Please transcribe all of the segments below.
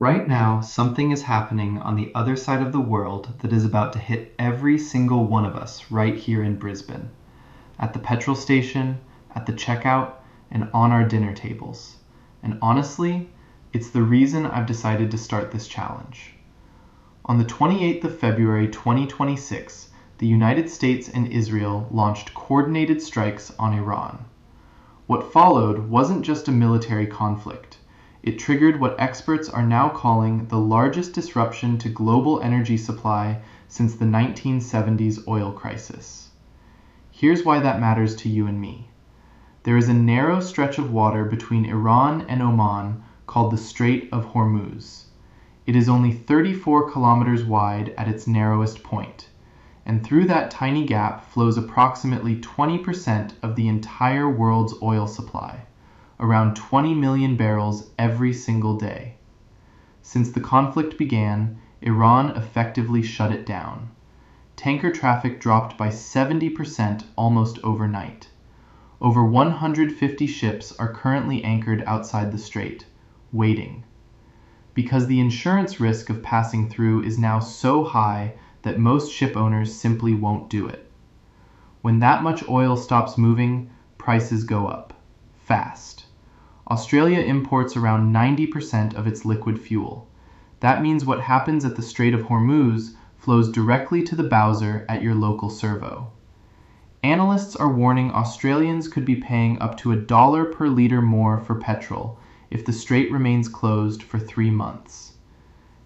Right now, something is happening on the other side of the world that is about to hit every single one of us right here in Brisbane. At the petrol station, at the checkout, and on our dinner tables. And honestly, it's the reason I've decided to start this challenge. On the 28th of February 2026, the United States and Israel launched coordinated strikes on Iran. What followed wasn't just a military conflict. It triggered what experts are now calling the largest disruption to global energy supply since the 1970s oil crisis. Here's why that matters to you and me. There is a narrow stretch of water between Iran and Oman called the Strait of Hormuz. It is only 34 kilometers wide at its narrowest point, and through that tiny gap flows approximately 20% of the entire world's oil supply, around 20 million barrels every single day. Since the conflict began, Iran effectively shut it down. Tanker traffic dropped by 70% almost overnight. Over 150 ships are currently anchored outside the strait, waiting. Because the insurance risk of passing through is now so high that most ship owners simply won't do it. When that much oil stops moving, prices go up, fast. Australia imports around 90% of its liquid fuel. That means what happens at the Strait of Hormuz flows directly to the bowser at your local servo. Analysts are warning Australians could be paying up to $1 per litre more for petrol if the strait remains closed for 3 months.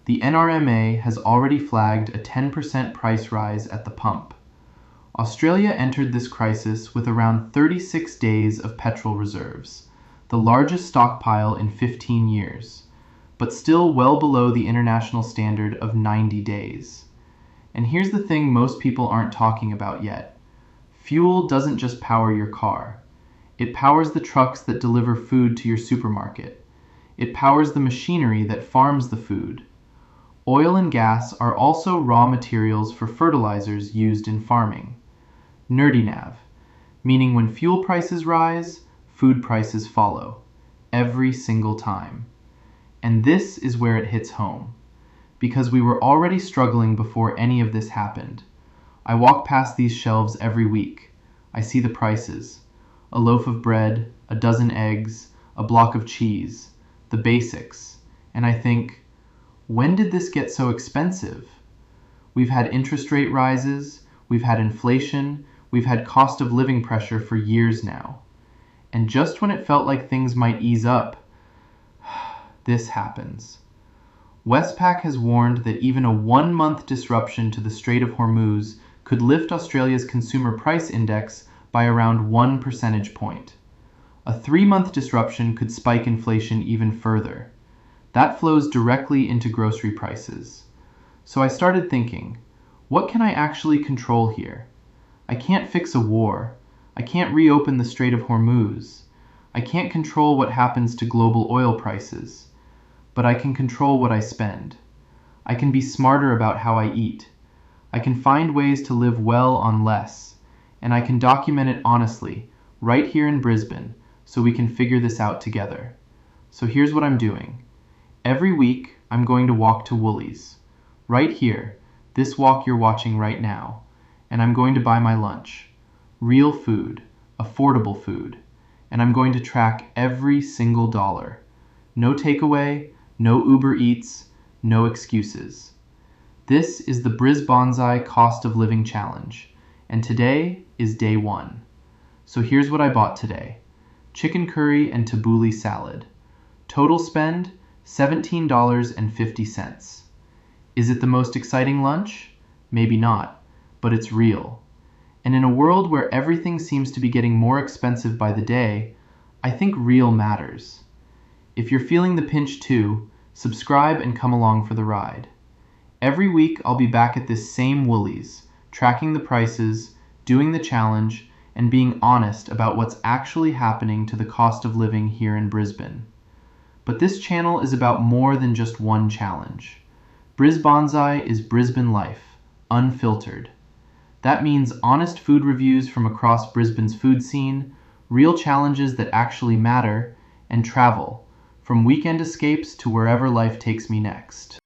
The NRMA has already flagged a 10% price rise at the pump. Australia entered this crisis with around 36 days of petrol reserves, the largest stockpile in 15 years, but still well below the international standard of 90 days. And here's the thing most people aren't talking about yet. Fuel doesn't just power your car. It powers the trucks that deliver food to your supermarket. It powers the machinery that farms the food. Oil and gas are also raw materials for fertilizers used in farming. Nerdy nav, meaning when fuel prices rise, food prices follow, every single time. And this is where it hits home, because we were already struggling before any of this happened. I walk past these shelves every week. I see the prices. A loaf of bread, a dozen eggs, a block of cheese, the basics. And I think, when did this get so expensive? We've had interest rate rises, we've had inflation, we've had cost of living pressure for years now. And just when it felt like things might ease up, this happens. Westpac has warned that even a 1-month disruption to the Strait of Hormuz could lift Australia's consumer price index by around 1 percentage point. A 3-month disruption could spike inflation even further. That flows directly into grocery prices. So I started thinking, what can I actually control here? I can't fix a war. I can't reopen the Strait of Hormuz. I can't control what happens to global oil prices. But I can control what I spend. I can be smarter about how I eat. I can find ways to live well on less. And I can document it honestly, right here in Brisbane, so we can figure this out together. So here's what I'm doing. Every week, I'm going to walk to Woolies. Right here, this walk you're watching right now. And I'm going to buy my lunch. Real food, affordable food. And I'm going to track every single dollar. No takeaway, no Uber Eats, no excuses. This is the BrisBonsai Cost of Living Challenge, and today is day 1. So here's what I bought today. Chicken curry and tabbouleh salad. Total spend, $17.50. Is it the most exciting lunch? Maybe not, but it's real. And in a world where everything seems to be getting more expensive by the day, I think real matters. If you're feeling the pinch too, subscribe and come along for the ride. Every week I'll be back at this same Woolies, tracking the prices, doing the challenge, and being honest about what's actually happening to the cost of living here in Brisbane. But this channel is about more than just one challenge. BrisBonsai is Brisbane life, unfiltered. That means honest food reviews from across Brisbane's food scene, real challenges that actually matter, and travel, from weekend escapes to wherever life takes me next.